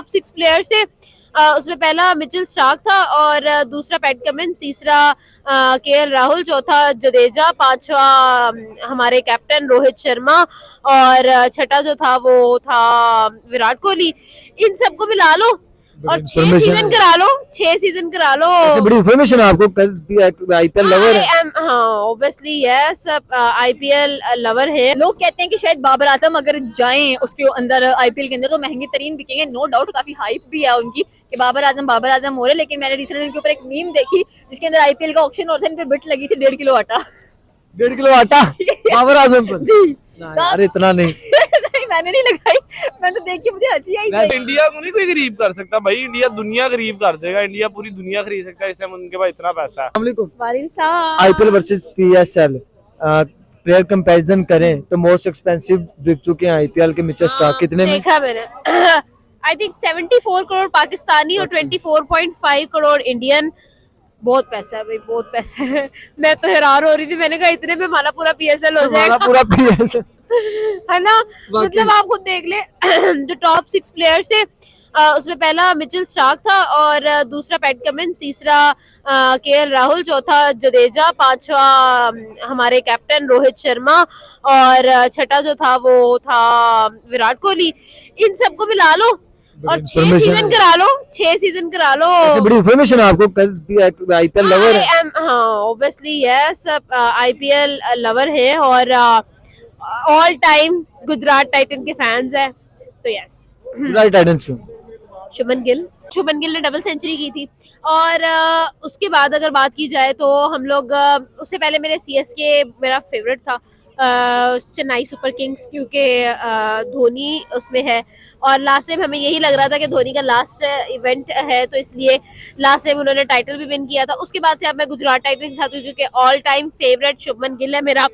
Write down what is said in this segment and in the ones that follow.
6 players थे। उसमें पहला मिचेल स्टार्क था और दूसरा पैट कमिंस, तीसरा केएल राहुल, चौथा जडेजा, पांचवा हमारे कैप्टन रोहित शर्मा और छठा जो था वो था विराट कोहली। इन सबको मिला लो और 6 सीजन करा लो, 6 सीजन करा लो। बड़ी इन्फॉर्मेशन है आपको, कल आईपीएल लवर है। हाँ ऑब्वियसली यस, आईपीएल लवर है। लोग कहते हैं कि शायद बाबर आजम अगर जाएं उसके अंदर आईपीएल के अंदर तो महंगे तरीन बिकेंगे। नो डाउट, काफी हाइप भी है उनकी कि बाबर आजम हो रहे। लेकिन मैंने रिसेंटली उनके ऊपर एक मीम देखी जिसके अंदर आईपीएल का ऑक्शन और इन पे बिट लगी थी 1.5 किलो आटा। 1.5 किलो आटा बाबर आजम पर जी यार, इतना नहीं। नहीं मैंने नहीं लगाई, मैं तो देख के मुझे हंसी आई। इंडिया को नहीं कोई गरीब कर सकता भाई, इंडिया दुनिया गरीब कर देगा। इंडिया पूरी दुनिया खरीद सकता है, इससे उनके पास इतना पैसा है। IPL versus PSL player comparison करें तो मोस्ट एक्सपेंसिव बिक चुके हैं आईपीएल के मिचेल स्टार्क कितने में? देखा मैंने आई थिंक 74 करोड़ पाकिस्तानी और 24.5 करोड़ इंडियन। बहुत पैसा है भाई, बहुत पैसा है। मैं तो हैरान हो रही थी, मैंने कहा इतने में हमारा पूरा पीएसएल हो जाएगा। पूरा पीएसएल है ना, मतलब आप खुद देख ले। जो टॉप 6 प्लेयर्स थे उसमें पहला मिचेल स्टार्क था और दूसरा पैट कमिंस, तीसरा केएल राहुल, चौथा जडेजा, पांचवा हमारे कैप्टन रोहित शर्मा और छठा जो था वो था विराट कोहली। इन सबको मिला लो और 6 सीजन करा लो, 6 सीजन करा लो। बड़ी इन्फॉर्मेशन है आपको, कल आईपीएल लवर है। हाँ ऑब्वियसली यस, आईपीएल लवर है और ऑल टाइम गुजरात टाइटन के फैंस है तो यस। गुजरात टाइटंस क्यों? शुभमन गिल ने डबल सेंचुरी की थी और उसके बाद अगर बात की जाए तो हम लोग उससे पहले मेरे सीएसके मेरा फेवरेट था, चेन्नई सुपर किंग्स, क्योंकि धोनी उसमें है और लास्ट टाइम हमें यही लग रहा था कि धोनी का लास्ट इवेंट है तो इसलिए लास्ट टाइम उन्होंने टाइटल भी विन किया था। उसके बाद से अब मैं गुजरात टाइटन के साथ हूँ क्योंकि all time favourite Shubman Gill है मेरा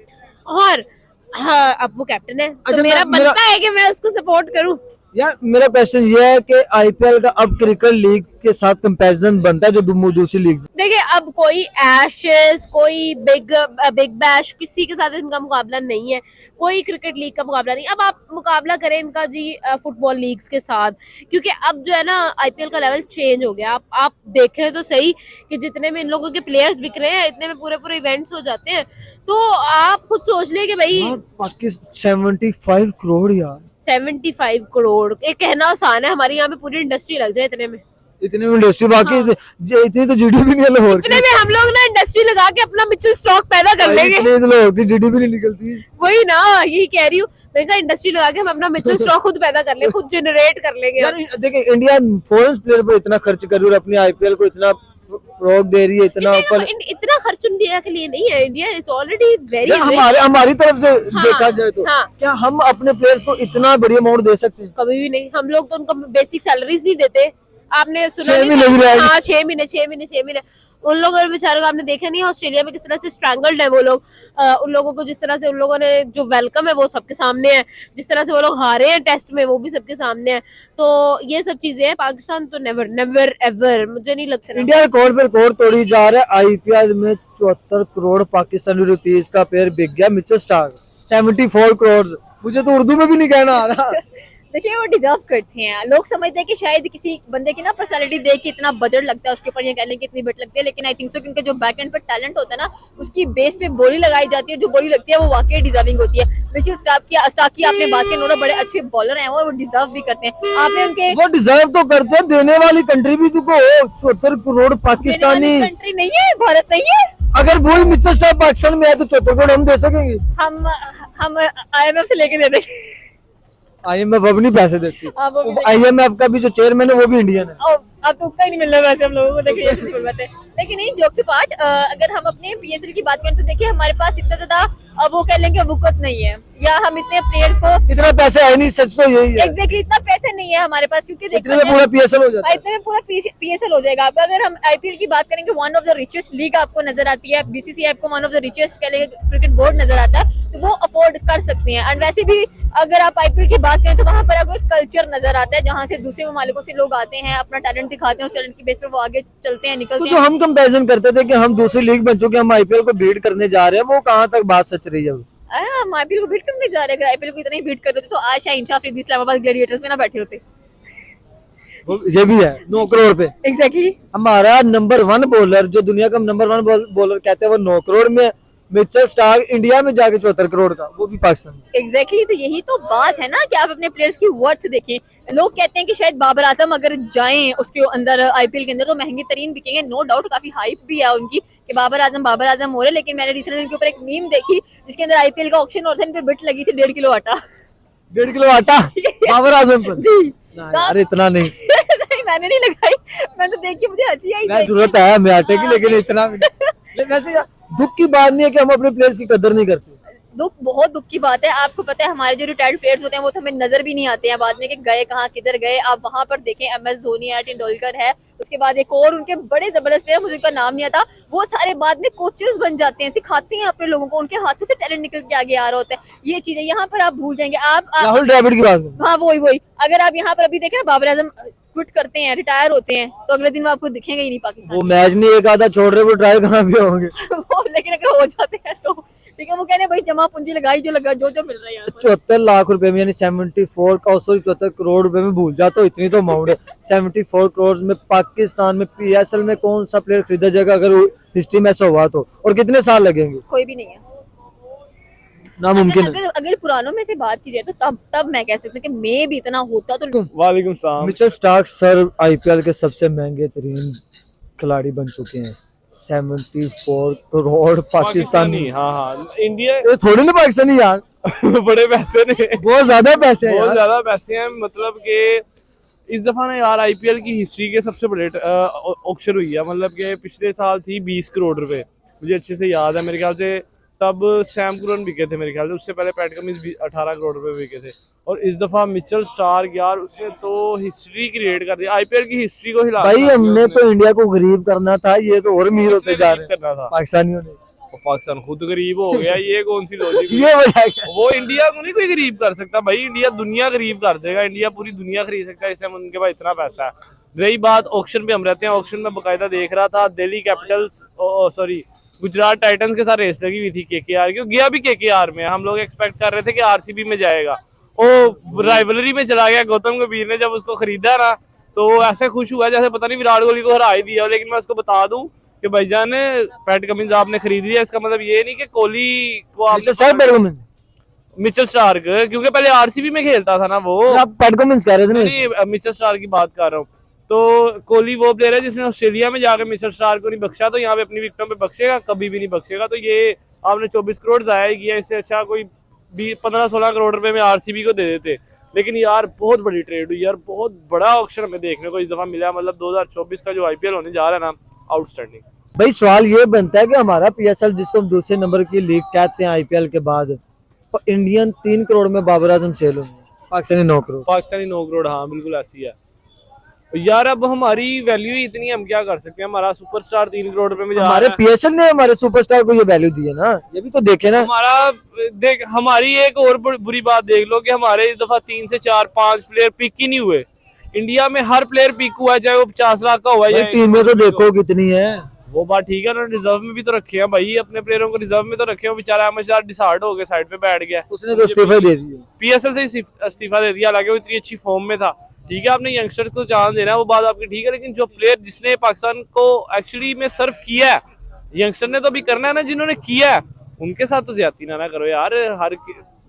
और हाँ अब वो कैप्टन है तो मेरा बनता है कि मैं उसको सपोर्ट करूँ। यार मेरा क्वेश्चन ये है कि आईपीएल का अब क्रिकेट लीग के साथ कंपैरिजन बनता है जो दूसरी लीग? देखिए अब कोई एशेस, कोई बिग बैश, किसी के साथ इनका मुकाबला नहीं है, कोई क्रिकेट लीग का मुकाबला नहीं। अब आप मुकाबला करें इनका जी फुटबॉल लीग्स के साथ, क्योंकि अब जो है ना आईपीएल का लेवल चेंज हो गया। आप देखें तो सही कि जितने में इन लोगों के प्लेयर्स बिक रहे हैं इतने में पूरे इवेंट्स हो जाते हैं। तो आप खुद सोच ले कि भाई 75 करोड़ यार, 75 करोड़ एक कहना आसान है, हमारी यहाँ पे पूरी इंडस्ट्री लग जाए इतने में इंडस्ट्री बाकी इतनी तो जीडीपी नहीं है लाहौर की। इतने में हम लोग ना इंडस्ट्री लगा के अपना मिचेल स्टॉक पैदा कर लेंगे। लाहौर की जीडीपी नहीं निकलती। वही ना, यही कह रही हूँ, मैंने कहा इंडस्ट्री लगा के हम अपना मिचेल स्टॉक खुद पैदा कर लेंगे, खुद जनरेट कर लेंगे। यार देखिए इंडिया फॉरेन प्लेयर पर इतना खर्च कर रही है और अपनी आईपीएल को इतना फरोग दे रही है, इतना खर्च इंडिया के लिए नहीं है। इंडिया इज ऑलरेडी वेरी हमारी तरफ से देखा जाए तो क्या हम अपने प्लेयर्स को इतना बड़ी अमाउंट दे सकते हैं? कभी भी नहीं। हम लोग तो उनको बेसिक सैलरीज नहीं देते। आपने सुना 6 महीने? हाँ 6 महीने उन लोगों ने बेचारों को आपने देखा नहीं ऑस्ट्रेलिया में किस तरह से स्ट्रैंगल्ड है वो लोग। उन लोगों को जिस तरह से उन लोगों ने जो वेलकम है वो सबके सामने है, जिस तरह से वो लोग हारे हैं टेस्ट में वो भी सबके सामने है। तो ये सब चीजें हैं। पाकिस्तान तो नेवर एवर मुझे नहीं लगता। इंडिया रिकॉर्ड पे रिकॉर्ड तोड़ी जा रहा है। आईपीएल में 74 करोड़ पाकिस्तानी रुपीस का प्लेयर बिक गया मिचेल स्टार्क 74 करोड़। मुझे तो उर्दू में भी नहीं कहना आ रहा। देखिए वो डिजर्व करते हैं। लोग समझते हैं कि शायद किसी बंदे की ना पर्सनालिटी देख के इतना बजट लगता है उसके ऊपर ये कह लें कि इतनी बिट लगती है, लेकिन आई थिंक सो क्योंकि जो बैक एंड पर टैलेंट होता है ना उसकी बेस पे बोली लगाई जाती है। जो बोली लगती है वो वाकई डिजर्विंग होती है। मिचेल स्टार्क की आपने बात की, उन्होंने बड़े अच्छे बॉलर हैं और वो डिजर्व भी करते हैं। आपने उनके वो डिजर्व तो करते हैं, देने वाली कंट्री भी तुमको 74 करोड़ पाकिस्तानी कंट्री नहीं है, भारत नहीं है। अगर वही मिचेल स्टार्क पाकिस्तान में है तो 74 करोड़ हम दे सकेंगे। हम IMF से लेके दे देंगे। आईएमएफ अब नहीं पैसे देती। आईएमएफ का भी जो चेयरमैन है वो भी इंडियन है। अब तो ही नहीं मिल रहा वैसे हम लोगों को। देखिए ये सच बात है, लेकिन नहीं जोक से पार्ट, अगर हम अपने पीएसएल की बात करें तो देखिए हमारे पास इतना ज्यादा वो कह लेंगे वक़्त नहीं है, या हम इतने प्लेयर्स को इतना पैसा है नहीं। सच तो यही है। एग्जैक्टली इतना पैसे नहीं है हमारे पास, क्योंकि इतने में पूरा पीएसएल हो जाता है। इतने में पूरा पीएसएल हो जाएगा आपका। अगर हम आईपीएल की बात करेंगे, one of the richest league आपको नजर आती है, बीसीसीआई आपको वन ऑफ द रिचेस्ट कह लेंगे क्रिकेट बोर्ड नजर आता है, तो वो अफोर्ड कर सकते हैं। एंड वैसे भी अगर आप आईपीएल की बात करें तो वहां पर आपको एक कल्चर नजर आता है जहाँ से दूसरे ममालिकों से लोग आते हैं, अपना टैलेंट दिखाते हैं, उस टैलेंट की बेस पर वो आगे चलते हैं, निकलते तो हैं। जो हम कंपैरिजन करते थे कि हम दूसरी लीग बन चुके, हम आईपीएल को बीट करने जा रहे हैं, वो कहाँ तक बात सच रही है? हम आईपीएल को बीट करने जा रहे हैं। अगर आईपीएल को इतना ही बीट कर रहे थे तो आज शाह इंशा अफरीदी इस्लामाबाद ग्लैडिएटर्स में ना बैठे होते। ये भी है 9 करोड़ पे। एग्जैक्टली हमारा नंबर 1 बॉलर, जो दुनिया का नंबर 1 बॉलर कहते हैं, वो 9 करोड़ में। मिचेल स्टार्क इंडिया में जाके 74 करोड़ का, वो भी पाकिस्तान में। एग्जैक्टली तो यही तो बात है ना कि आप अपने प्लेयर्स की वर्थ देखें। लोग कहते हैं कि शायद बाबर आजम अगर जाएं उसके अंदर आईपीएल के अंदर तो महंगे तरीन बिकेंगे। नो डाउट, काफी हाइप भी है उनकी कि बाबर आजम हो रहे हैं। लेकिन मैंने रिसेंटली उनके ऊपर एक मीम देखी जिसके अंदर आईपीएल का ऑक्शन और इन पे बिट लगी थी 1.5 किलो आटा। 1.5 किलो आटा बाबर आजम पर? जी ना यार, इतना नहीं। नहीं मैंने नहीं लगाई, मैं तो देख के मुझे हंसी आई। मैं जरूरत है हमें आटे की, लेकिन इतना भी नहीं। लेकिन वैसे यार, दुख की बात नहीं है कि हम अपने प्लेयर्स की कदर नहीं करते। बहुत दुख की बात है। आपको पता है हमारे जो रिटायर्ड प्लेयर्स होते हैं वो तो हमें नजर भी नहीं आते हैं बाद में कि गए कहाँ किधर गए। आप वहां पर देखें, MS धोनी है, टेंदुलकर है, उसके बाद एक और उनके बड़े जबरदस्त प्लेयर, मुझे उनका नाम नहीं आता, वो सारे बाद में कोचेस बन जाते हैं, सिखाते हैं अपने लोगों को, उनके हाथों से टैलेंट निकल के आगे आ रहा होता है। ये चीजें यहाँ पर आप भूल जाएंगे। आप राहुल द्रविड़ की बात करें। हाँ वही अगर आप यहाँ पर अभी देखें ना, बाबर आजम क्विट करते हैं, रिटायर होते हैं, तो अगले दिन वो आपको दिखेंगे ही नहीं पाकिस्तान वो मैच नहीं एक आधा छोड़ रहे, वो ट्राई कहाँ भी होंगे। वो लेकिन अगर हो जाते हैं तो ठीक है। वो कहने भाई जमा पूंजी लगाई, जो लगा जो मिल रहा है यहाँ पर। 74 लाख रुपए में, यानी 74 करोड़ रुपए में भूल जा तो इतनी तो अमाउंट है। 74 करोड़ में पाकिस्तान में PSL में कौन सा प्लेयर खरीदा जाएगा अगर हिस्ट्री में ऐसा हुआ तो? और कितने साल लगेंगे? कोई भी नहीं है, नामुमकिन है। अगर पुरानों में से बात की जाए तो तब मैं कह सकती हूँ कि मैं भी इतना होता तो। वालेकुम सलाम। मिचेल स्टार्क सर IPL के सबसे महंगे तरीन खिलाड़ी बन चुके हैं। 74 करोड़ पाकिस्तानी। हाँ इंडिया ये थोड़ी ना पाकिस्तानी यार, बड़े पैसे ने, बहुत ज्यादा पैसे हैं बहुत यार। ज्यादा पैसे हैं। मतलब कि इस दफा ना यार IPL की हिस्ट्री के सबसे बड़े ऑक्शन हुई है। मतलब कि पिछले साल थी 20 करोड़ रुपए, मुझे अच्छे से याद है। मेरे ख्याल से तब सैम कुरन बिके थे मेरे ख्याल से, उससे पहले पैट कमिंस 18 करोड़ रुपए बिके थे। और इस दफा मिचेल स्टार्क यार, उसने तो हिस्ट्री क्रिएट कर दी, IPL की हिस्ट्री को हिला भाई दिया। हमने तो इंडिया को गरीब करना था, ये तो और अमीर होते जा रहे हैं करना था पाकिस्तानियों ने। और पाकिस्तान खुद गरीब हो गया, ये कौन सी लॉजिक? ये वजह है। वो इंडिया को नहीं कोई गरीब कर सकता भाई, इंडिया दुनिया गरीब कर देगा। इंडिया पूरी दुनिया खरीद सकता है, इससे उनके पास इतना पैसा है। रही बात ऑक्शन पे, हम रहते हैं ऑक्शन में, बकायदा देख रहा था Delhi Capitals sorry Gujarat Titans के साथ रेस लगी हुई थी KKR की। गया भी KKR में, हम लोग एक्सपेक्ट कर रहे थे कि RCB में जाएगा। वो राइवलरी में चला गया। गौतम गंभीर ने जब उसको खरीदा ना तो ऐसे खुश हुआ जैसे पता नहीं विराट कोहली को हरा ही दिया। लेकिन मैं उसको बता दूं कि भाईजान पैट कमिंस आपने खरीद लिया, इसका मतलब ये नहीं कि कोहली को आप मिचेल स्टार्क, क्योंकि पहले RCB में खेलता था ना वो। आप पैट कमिंस कह रहे थे ना? नहीं, मिचेल स्टार्क की बात कर रहा हूँ। तो कोहली वो प्लेयर है जिसने ऑस्ट्रेलिया में जाकर मिचेल स्टार्क को नहीं बख्शा, तो यहाँ पे अपनी विकेटों पे बख्शेगा, कभी भी नहीं बख्शेगा। तो ये आपने 24 करोड़ जाया किया, इससे अच्छा कोई 15-16 करोड़ रुपए में RCB को दे देते। लेकिन यार बहुत बड़ी ट्रेड हुई यार, बहुत बड़ा ऑक्शन हमें देखने को इस दफा मिला। मतलब 2024 का जो IPL होने जा रहा है ना, आउटस्टैंडिंग। भाई सवाल ये बनता है कि हमारा PSL, जिसको हम दूसरे नंबर की लीग कहते हैं IPL के बाद, तो इंडियन 3 करोड़ में बाबर आजम सेल होंगे, पाकिस्तानी 9 करोड़। पाकिस्तानी 9 करोड़, हाँ बिल्कुल ऐसी है यार। अब हमारी वैल्यू ही इतनी, हम क्या कर सकते हैं? हमारा सुपरस्टार 3 करोड़ रुपए में जा हमारे रहा है। PSL ने हमारे सुपरस्टार को ये वैल्यू दी है ना, ये भी तो देखे ना। हमारी एक और बुरी बात देख लो कि हमारे इस दफा 3 से 4-5 प्लेयर पिक ही नहीं हुए। इंडिया में हर प्लेयर पिक हुआ है, चाहे वो 50 लाख का हुआ है। टीम में तो देखो कितनी है। वो बात ठीक है ना, रिजर्व में भी तो रखे हैं भाई, अपने प्लेयरों को रिजर्व में तो रखे हैं। बेचारा अहमद डिसार्ड हो गया, साइड पे बैठ गया, उसने तो इस्तीफा दे दिया, PSL से इस्तीफा दे दिया। हालांकि वो इतनी अच्छी फॉर्म में था। ठीक है, आपने यंगस्टर्स को चांस देना है, वो बात आपकी ठीक है। लेकिन जो प्लेयर जिसने पाकिस्तान को एक्चुअली में सर्व किया है, यंगस्टर ने तो अभी करना है ना, जिन्होंने किया है उनके साथ तो ज्यादती ना करो यार। हर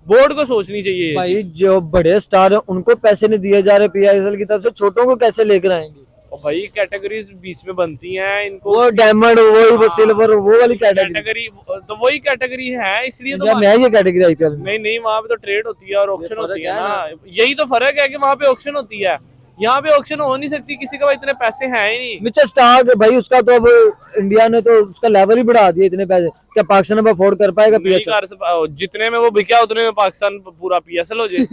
बोर्ड को सोचनी चाहिए भाई। जो बड़े स्टार है उनको पैसे नहीं दिए जा रहे PSL की तरफ से, छोटों को कैसे लेकर आएंगे? और भाई कैटेगरीज बीच में बनती हैं इनको, वो डायमंड, वो सिल्वर, वो वाली कैटेगरी, तो वही कैटेगरी है, इसलिए तो मैं ये कैटेगरी IPL में नहीं, वहाँ पे तो ट्रेड होती है और ऑक्शन होती है ना। यही तो फर्क है कि वहाँ पे ऑक्शन होती है, यहाँ पे ऑक्शन हो नहीं सकती, किसी के पास इतने पैसे हैं ही नहीं। मिचेल स्टार्क भाई, उसका तो अब इंडिया ने तो उसका लेवल ही बढ़ा दिया। इतने पैसे क्या पाकिस्तान अब अफोर्ड कर पाएगा PSL? जितने में वो बिका उतने में पाकिस्तान पूरा PSL हो जाए।